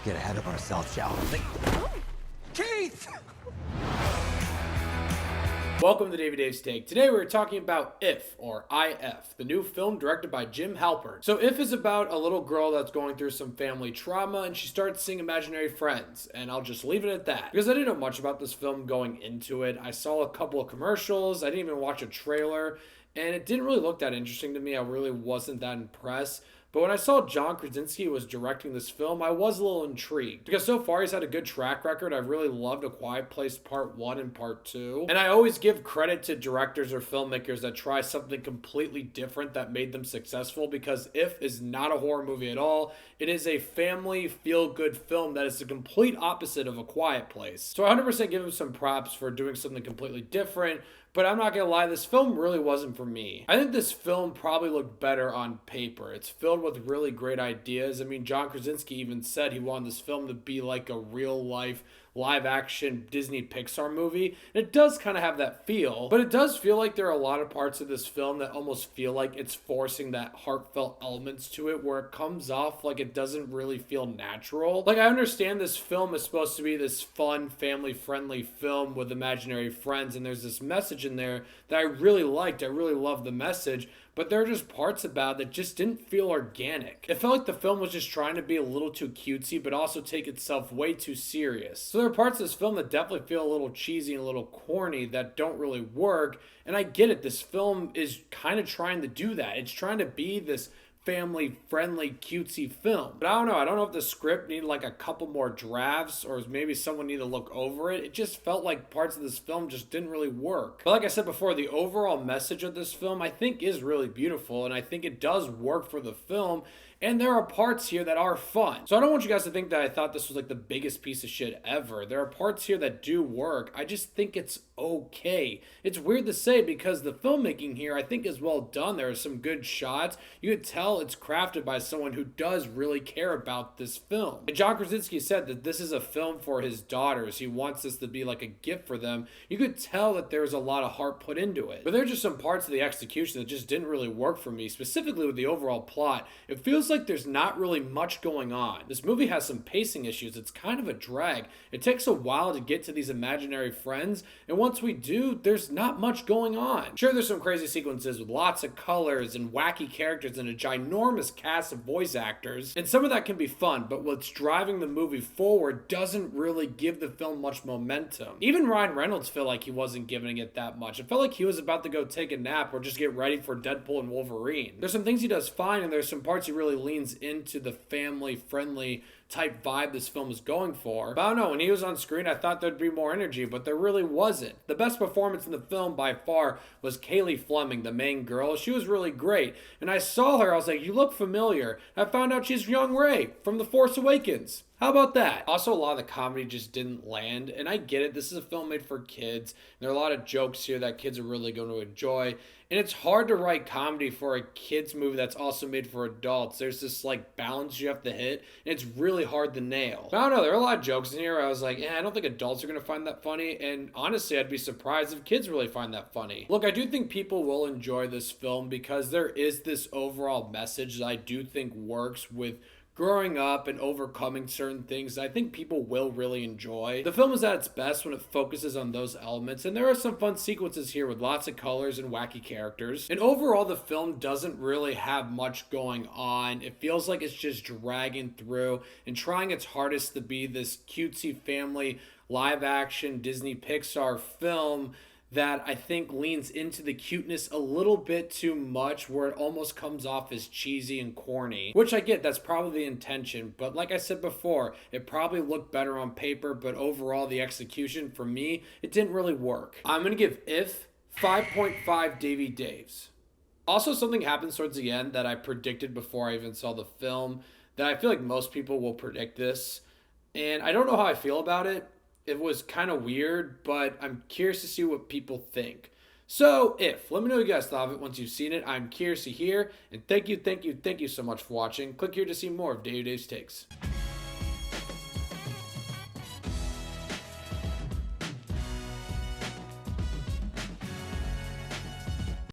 get ahead of ourselves, shall we? Keith! Welcome to Davy's Take. Today we're talking about If, or IF, the new film directed by Jim Halpert. So If is about a little girl that's going through some family trauma and she starts seeing imaginary friends. And I'll just leave it at that. Because I didn't know much about this film going into it. I saw a couple of commercials, I didn't even watch a trailer, and it didn't really look that interesting to me. I really wasn't that impressed. But when I saw John Krasinski was directing this film, I was a little intrigued. Because so far he's had a good track record. I've really loved A Quiet Place Part 1 and Part 2. And I always give credit to directors or filmmakers that try something completely different that made them successful, because If is not a horror movie at all. It is a family feel-good film that is the complete opposite of A Quiet Place. So I 100% give him some props for doing something completely different. But I'm not gonna lie, this film really wasn't for me. I think this film probably looked better on paper. It's filled with really great ideas. I mean, John Krasinski even said he wanted this film to be like a real-life, live-action Disney PIXAR movie. And it does kind of have that feel, but it does feel like there are a lot of parts of this film that almost feel like it's forcing that heartfelt elements to it, where it comes off like it doesn't really feel natural. Like, I understand this film is supposed to be this fun, family-friendly film with imaginary friends, and there's this message in there that I really liked. I really loved the message, but there are just parts about it that just didn't feel organic. It felt like the film was just trying to be a little too cutesy, but also take itself way too serious. So there are parts of this film that definitely feel a little cheesy and a little corny that don't really work, and I get it. This film is kind of trying to do that. It's trying to be this family-friendly, cutesy film. But I don't know if the script needed like a couple more drafts, or maybe someone needed to look over it. It just felt like parts of this film just didn't really work. But like I said before, the overall message of this film I think is really beautiful, and I think it does work for the film. And there are parts here that are fun. So I don't want you guys to think that I thought this was like the biggest piece of shit ever. There are parts here that do work. I just think it's okay. It's weird to say because the filmmaking here I think is well done. There are some good shots. You could tell it's crafted by someone who does really care about this film. And John Krasinski said that this is a film for his daughters. He wants this to be like a gift for them. You could tell that there's a lot of heart put into it. But there are just some parts of the execution that just didn't really work for me, specifically with the overall plot. It feels like there's not really much going on. This movie has some pacing issues. It's kind of a drag. It takes a while to get to these imaginary friends, and once we do, there's not much going on. Sure, there's some crazy sequences with lots of colors and wacky characters and a ginormous cast of voice actors, and some of that can be fun, but what's driving the movie forward doesn't really give the film much momentum. Even Ryan Reynolds felt like he wasn't giving it that much. It felt like he was about to go take a nap or just get ready for Deadpool and Wolverine. There's some things he does fine, and there's some parts he really leans into the family-friendly type vibe this film is going for. But I don't know, when he was on screen I thought there'd be more energy, but there really wasn't. The best performance in the film by far was Kaylee Fleming, the main girl. She was really great, and I saw her, I was like, you look familiar. I found out she's young Rey from The Force Awakens. How about that? Also, a lot of the comedy just didn't land, and I get it. This is a film made for kids. There are a lot of jokes here that kids are really going to enjoy, and it's hard to write comedy for a kids movie that's also made for adults. There's this like balance you have to hit, and it's really hard to nail. But I don't know, there are a lot of jokes in here. I was like, I don't think adults are going to find that funny, and honestly, I'd be surprised if kids really find that funny. Look, I do think people will enjoy this film because there is this overall message that I do think works with growing up and overcoming certain things that I think people will really enjoy. The film is at its best when it focuses on those elements, and there are some fun sequences here with lots of colors and wacky characters. And overall, the film doesn't really have much going on. It feels like it's just dragging through and trying its hardest to be this cutesy family live-action Disney Pixar film that I think leans into the cuteness a little bit too much, where it almost comes off as cheesy and corny, which I get, that's probably the intention, but like I said before, it probably looked better on paper, but overall the execution for me, it didn't really work. I'm gonna give If 5.5 Davey Daves. Also, something happens towards the end that I predicted before I even saw the film, that I feel like most people will predict this, and I don't know how I feel about it. It was kind of weird, but I'm curious to see what people think. So, If, let me know what you guys thought of it once you've seen it. I'm curious to hear, and thank you so much for watching. Click here to see more of Davy's Takes.